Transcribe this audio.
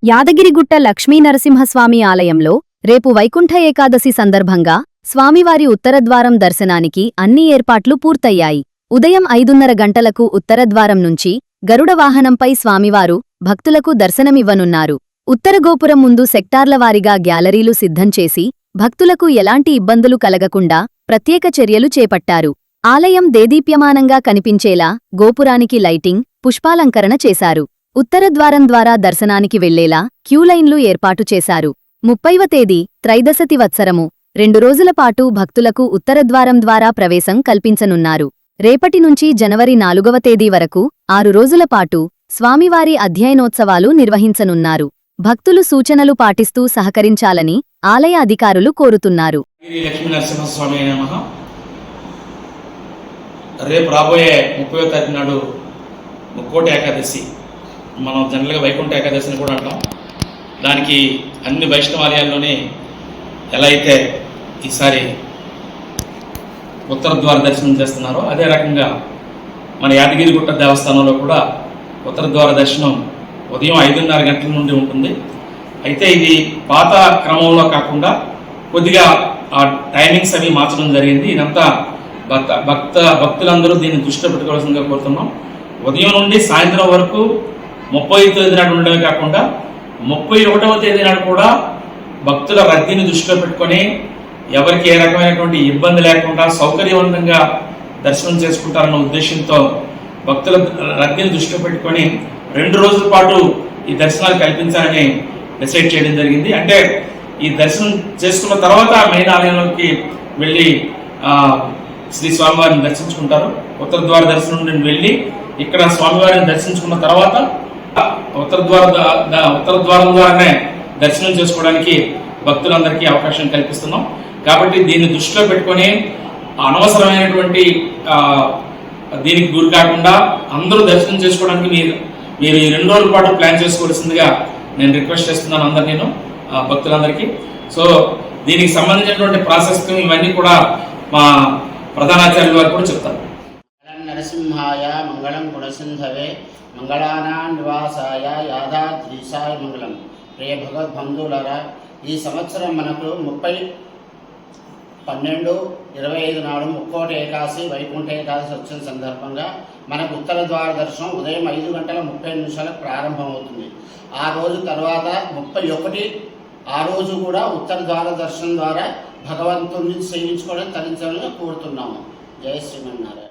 యాదగిరిగుట్ట లక్ష్మీనరసింహస్వామి ఆలయంలో రేపు వైకుంఠ ఏకాదశి సందర్భంగా స్వామివారి ఉత్తరద్వారం దర్శనానికి అన్ని ఏర్పాట్లు పూర్తయ్యాయి. ఉదయం 5:30 గంటలకు ఉత్తరద్వారం నుంచి గరుడ వాహనంపై స్వామివారు భక్తులకు దర్శనమివ్వనున్నారు. ఉత్తరగోపురం ముందు సెక్టార్ల వారీగా గ్యాలరీలు సిద్ధం చేసి భక్తులకు ఎలాంటి ఇబ్బందులు కలగకుండా ప్రత్యేక చర్యలు చేపట్టారు. ఆలయం దేదీప్యమానంగా కనిపించేలా గోపురానికి లైటింగ్, పుష్పాలంకరణ చేశారు. ఉత్తరద్వారం ద్వారా దర్శనానికి వెళ్లేలా క్యూలైన్లు ఏర్పాటు చేశారు. 30వ తేదీ త్రైదశతి వత్సరము 2 రోజుల పాటు భక్తులకు ఉత్తరద్వారం ద్వారా ప్రవేశం కల్పించనున్నారు. రేపటి నుంచి జనవరి 4వ తేదీ వరకు 6 రోజుల పాటు స్వామివారి అధ్యయనోత్సవాలు నిర్వహించనున్నారు. భక్తులు సూచనలు పాటిస్తూ సహకరించాలని ఆలయ అధికారులు కోరుతున్నారు. రేపు రాబోయే 30వ తారీఖు నాడు ముక్కోటి ఏకాదశి, మనం జనరల్గా వైకుంఠ ఏకాదశిని కూడా అంటాం. దానికి అన్ని వైష్ణవాలయాల్లోనే ఎలా అయితే ఈసారి ఉత్తర ద్వార దర్శనం చేస్తున్నారో అదే రకంగా మన యాదగిరిగుట్ట దేవస్థానంలో కూడా ఉత్తర ద్వార దర్శనం ఉదయం 5:30 గంటల నుండి ఉంటుంది. అయితే ఇది పాత క్రమంలో కాకుండా కొద్దిగా ఆ టైమింగ్స్ అవి మార్చడం జరిగింది. ఇదంతా భక్తులందరూ దీన్ని దృష్టిలో పెట్టుకోవాల్సిందిగా కోరుతున్నాం. ఉదయం నుండి సాయంత్రం వరకు 30వ తేదీ నాడు ఉండడమే కాకుండా 31వ తేదీ నాడు కూడా భక్తుల రద్దీని దృష్టిలో పెట్టుకొని ఎవరికి ఏ రకమైనటువంటి ఇబ్బంది లేకుండా సౌకర్యవంతంగా దర్శనం చేసుకుంటారన్న ఉద్దేశంతో భక్తుల రద్దీని దృష్టిలో పెట్టుకొని 2 రోజుల పాటు ఈ దర్శనాలు కల్పించాలని డిసైడ్ చేయడం జరిగింది. అంటే ఈ దర్శనం చేసుకున్న తర్వాత మెయిన్ ఆలయంలోకి వెళ్ళి శ్రీ స్వామివారిని దర్శించుకుంటారు. ఉత్తర ద్వార దర్శనం నుండి వెళ్ళి ఇక్కడ స్వామివారిని దర్శించుకున్న తర్వాత ఉత్తర ద్వారం ద్వారానే దర్శనం చేసుకోవడానికి భక్తులందరికీ అవకాశం కల్పిస్తున్నాం. కాబట్టి దీన్ని దృష్టిలో పెట్టుకొని అనవసరమైనటువంటి దీనికి గురి కాకుండా అందరూ దర్శనం చేసుకోవడానికి మీరు ఈ 2 రోజుల పాటు ప్లాన్ చేసుకోవాల్సిందిగా నేను రిక్వెస్ట్ చేస్తున్నాను అందరు, నేను భక్తులందరికీ. సో దీనికి సంబంధించినటువంటి ప్రాసెస్ ఇవన్నీ కూడా మా ప్రధానాచార్యుల వారు కూడా చెప్తారు. నరసింహాయ మంగళం గుణసింధవే మంగళానాం నివాసాయ యాదాద్రీశాయ మంగళం. ప్రియ భగవద్బంధువులారా, ఈ సంవత్సరం మనకు 30/12/25 నాడు ముక్కోటి ఏకాదశి వైకుంఠ ఏకాదశి వచ్చిన సందర్భంగా మనకు ఉత్తర ద్వార దర్శనం ఉదయం 5:30 ప్రారంభమవుతుంది. ఆ రోజు తర్వాత 31 ఆ రోజు కూడా ఉత్తర ద్వార దర్శనం ద్వారా భగవంతుడిని సేవించుకోవడం తరించాలని కోరుతున్నాము. జయ శ్రీమన్నారాయణ.